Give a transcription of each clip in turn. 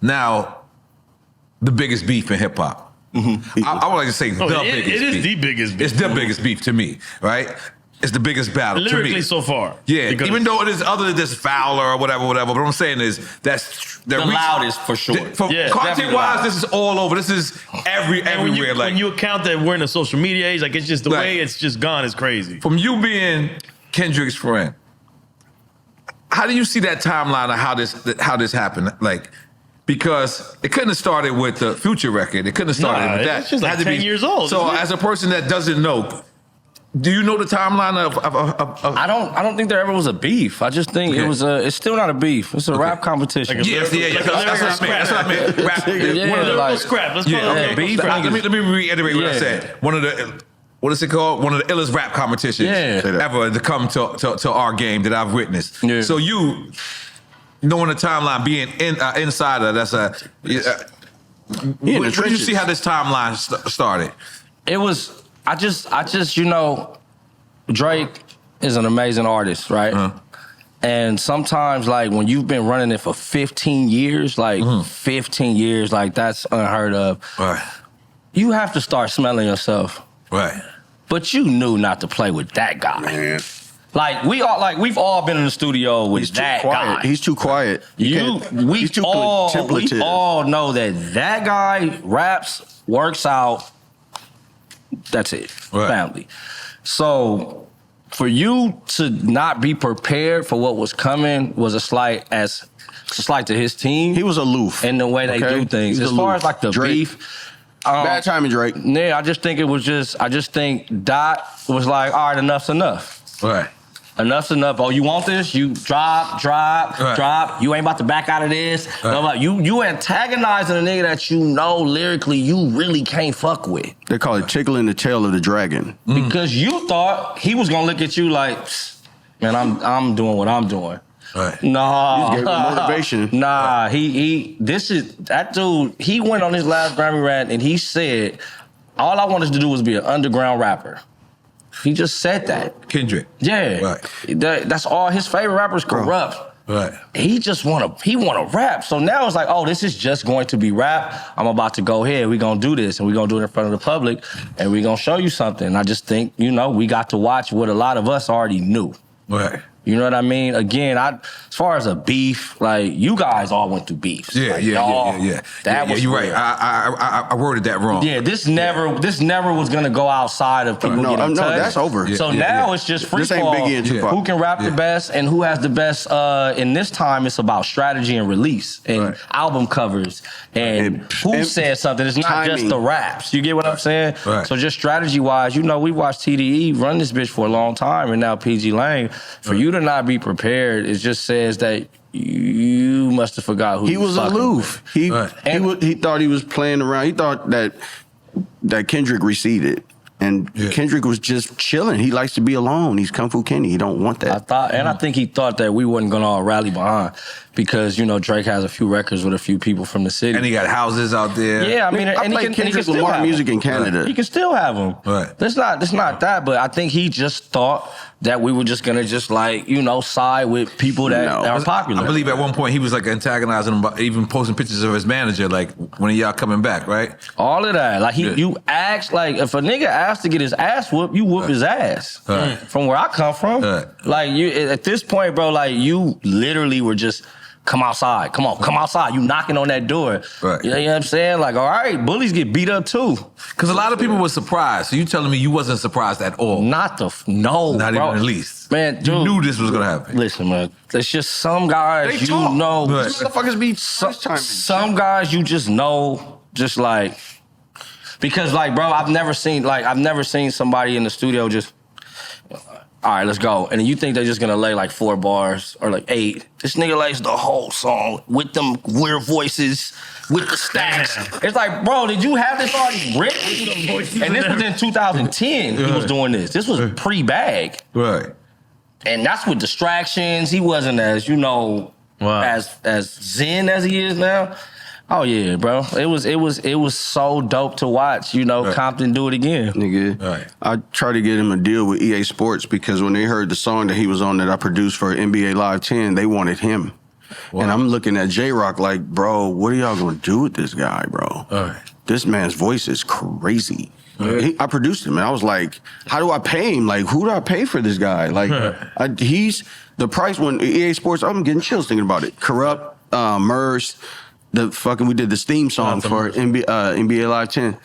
now the biggest beef in hip hop. Mm-hmm. I would like to say the biggest beef. It is the biggest beef. It's the biggest beef to me, right? It's the biggest battle lyrically to me. so far. Yeah, even though it is other than this Fowler or whatever. But what I'm saying is that's the loudest for sure. Content-wise, this is all over. This is everywhere. When you account that we're in a social media age, like it's just the way it's just gone is crazy. From you being Kendrick's friend, how do you see that timeline of how this happened? Like, because it couldn't have started with the Future record. It couldn't have started with that. It's just like 10 years old. So as a person that doesn't know, do you know the timeline of I don't think there ever was a beef. I just think it's still not a beef. It's a rap competition. That's what I meant. Rap, one of the lyrical scrap. Let's call it beef. Let me reiterate what I said. One of the what is it called? One of the illest rap competitions ever to come to our game that I've witnessed. Yeah. So you knowing the timeline, being insider, that's where did you see how this timeline started? It was, I just, you know, Drake is an amazing artist, right? And sometimes, like, when you've been running it for 15 years, like, 15 years, like, that's unheard of. Right. You have to start smelling yourself. Right. But you knew not to play with that guy. Man. Like, we've all been in the studio with that guy. He's too quiet. We all know that guy raps, works out. That's it. Right. Family. So for you to not be prepared for what was coming was a slight to his team. He was aloof in the way they do things. As far as like the beef. Bad timing, Drake. Yeah, I just think Dot was like, all right, enough's enough. Right. Enough's enough. Oh, you want this? You drop. You ain't about to back out of this. Right. You antagonizing a nigga that you know lyrically you really can't fuck with. They call it tickling the tail of the dragon. Because you thought he was gonna look at you like, man, I'm doing what I'm doing. Right. Nah. You gave him motivation. Nah, that dude, he went on his last Grammy rant and he said, all I wanted to do was be an underground rapper. He just said that. Kendrick. Yeah. Right. That's all his favorite rappers corrupt. Right. He wanna rap. So now it's like, oh, this is just going to be rap. I'm about to go ahead. We're gonna do this and we're gonna do it in front of the public and we're gonna show you something. And I just think, you know, we got to watch what a lot of us already knew. Right. You know what I mean? Again, as far as a beef, like, you guys all went through beefs. Yeah. That was you're right. I worded that wrong. Yeah, this never was gonna go outside of people getting touched. No, that's over. So now it's just free fall. Who can rap the best and who has the best? In this time, it's about strategy and release and album covers and who said something. It's not just the raps. You get what I'm saying? Right. So just strategy-wise, you know, we watched TDE run this bitch for a long time, and now PG Lang. For you to not be prepared, it just says that you must have forgot who he was aloof. He thought he was playing around. He thought that Kendrick receded. And Kendrick was just chilling. He likes to be alone. He's Kung Fu Kenny. He don't want that. I think he thought that we wasn't gonna all rally behind because, you know, Drake has a few records with a few people from the city. And he got houses out there. Yeah, I mean, I play Kendrick Lamar music in Canada. He can still have them. Right. It's not that, but I think he just thought that we were just gonna side with people that are popular. I believe at one point he was like antagonizing him, even posting pictures of his manager, like, when are y'all coming back, right? All of that. Like, you ask, like, if a nigga asked to get his ass whooped, you whoop his ass. Right. From where I come from. Right. Like, you at this point, bro, like, you literally were just, come outside. Come outside. You knocking on that door. Right. You know what I'm saying? Like, all right, bullies get beat up too. Because a lot of people were surprised. So you telling me you wasn't surprised at all? Not bro. Even the least. Man, dude, you knew this was going to happen. Listen, man. It's just some guys they talk. know. Right. Motherfuckers be some guys you just know, just like, because, like, bro, I've never seen somebody in the studio just, all right, let's go. And then you think they're just gonna lay like 4 bars or like 8. This nigga lays the whole song with them weird voices, with the stacks. It's like, bro, did you have this already written? And this was in 2010 he was doing this. This was pre-bag. Right. And that's with distractions. He wasn't as, you know, as zen as he is now. Oh yeah, bro. It was so dope to watch, you know, Compton do it again. Nigga. Right. I tried to get him a deal with EA Sports because when they heard the song that he was on that I produced for NBA Live 10, they wanted him. Wow. And I'm looking at J-Rock like, bro, what are y'all gonna do with this guy, bro? This man's voice is crazy. I produced him, and I was like, how do I pay him? Like, who do I pay for this guy? Like, he's the price when EA Sports, I'm getting chills thinking about it. Corrupt, MERS, we did this theme song for NBA Live 10.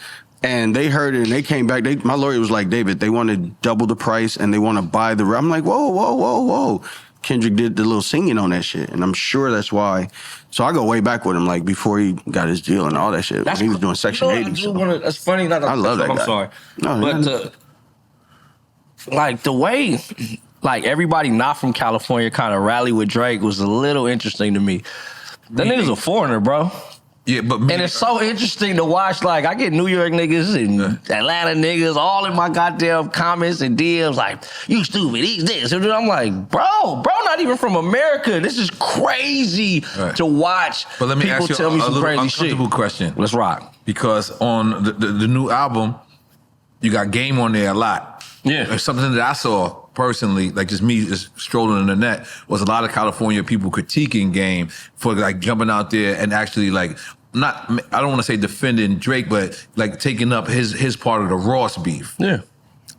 And they heard it and they came back. My lawyer was like, David, they want to double the price and they want to buy the. I'm like, whoa. Kendrick did the little singing on that shit. And I'm sure that's why. So I go way back with him, like before he got his deal and all that shit. When he was doing Section 80. So. That's funny. I love that guy. I'm sorry. No, but like the way, like everybody not from California kind of rallied with Drake was a little interesting to me. That nigga's a foreigner, bro. Yeah, but and it's so interesting to watch. Like, I get New York niggas and Atlanta niggas all in my goddamn comments and DMs like, you stupid, he's this. And I'm like, bro, not even from America. This is crazy to watch. But let me people ask you tell me a some little crazy uncomfortable shit. question. Let's rock. Because on the new album, you got Game on there a lot. Yeah. Something that I saw personally, like just me just strolling in the net, was a lot of California people critiquing Game for like jumping out there and actually like, I don't want to say defending Drake, but like taking up his part of the Ross beef. Yeah.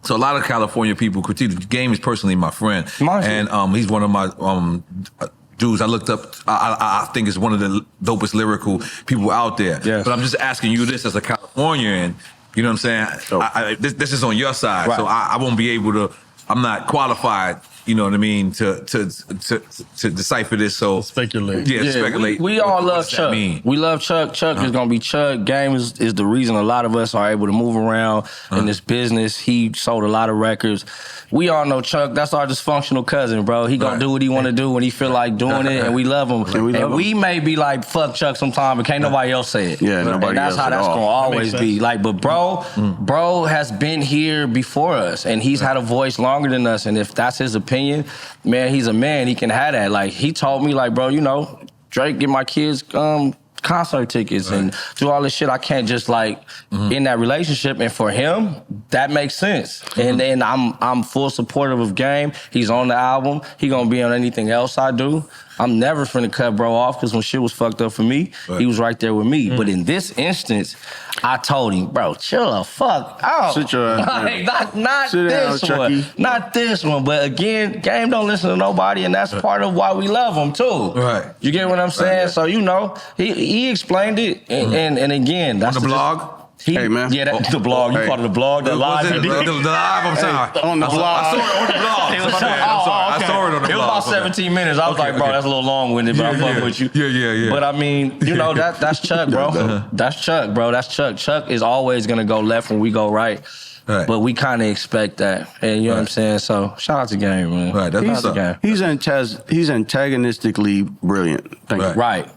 So a lot of California people critique. Game is personally my friend. And he's one of my dudes I looked up. I think is one of the dopest lyrical people out there. Yes. But I'm just asking you this as a Californian, you know what I'm saying? This is on your side, so I won't be able to. I'm not qualified, you know what I mean, to decipher this. So speculate. Yeah, speculate. We all love Chuck. We love Chuck. Chuck is gonna be Chuck. Game is the reason a lot of us are able to move around in this business. He sold a lot of records. We all know Chuck. That's our dysfunctional cousin, bro. He gonna do what he want to do when he feel like doing it, and we love him. And we may be like, fuck Chuck sometime, but can't nobody else say it. Yeah, nobody and that's else how at that's all. gonna always be. Like, but bro has been here before us, and he's had a voice longer than us. And if that's his opinion, man, he's a man. He can have that. Like, he told me, like, bro, you know, Drake, get my kids concert tickets and do all this shit. I can't just like in that relationship. And for him, that makes sense. And then I'm full supportive of Game. He's on the album. He gonna be on anything else I do. I'm never finna cut bro off because when shit was fucked up for me, he was right there with me. But in this instance, I told him, bro, chill the fuck out. Sit your ass down. Not Sit this down, one. Chucky. Not this one. But again, Game don't listen to nobody, and that's part of why we love him too. Right. You get what I'm saying? So you know, he explained it, and again, that's on the blog. Hey man, yeah, the blog. You called it the blog, the live. The live. I'm sorry. On the blog. I saw it on the blog. It was I'm sorry. I saw it on the blog. It was about 17 minutes. I was like, bro, that's a little long-winded, but I'm fucking with you. Yeah. But I mean, you know, that's Chuck, bro. That's Chuck, bro. That's Chuck. Chuck is always gonna go left when we go right. Right. But we kind of expect that, and you know what I'm saying. So shout out to Game, man. Right, that's He's antagonistically brilliant. Thank you. Right.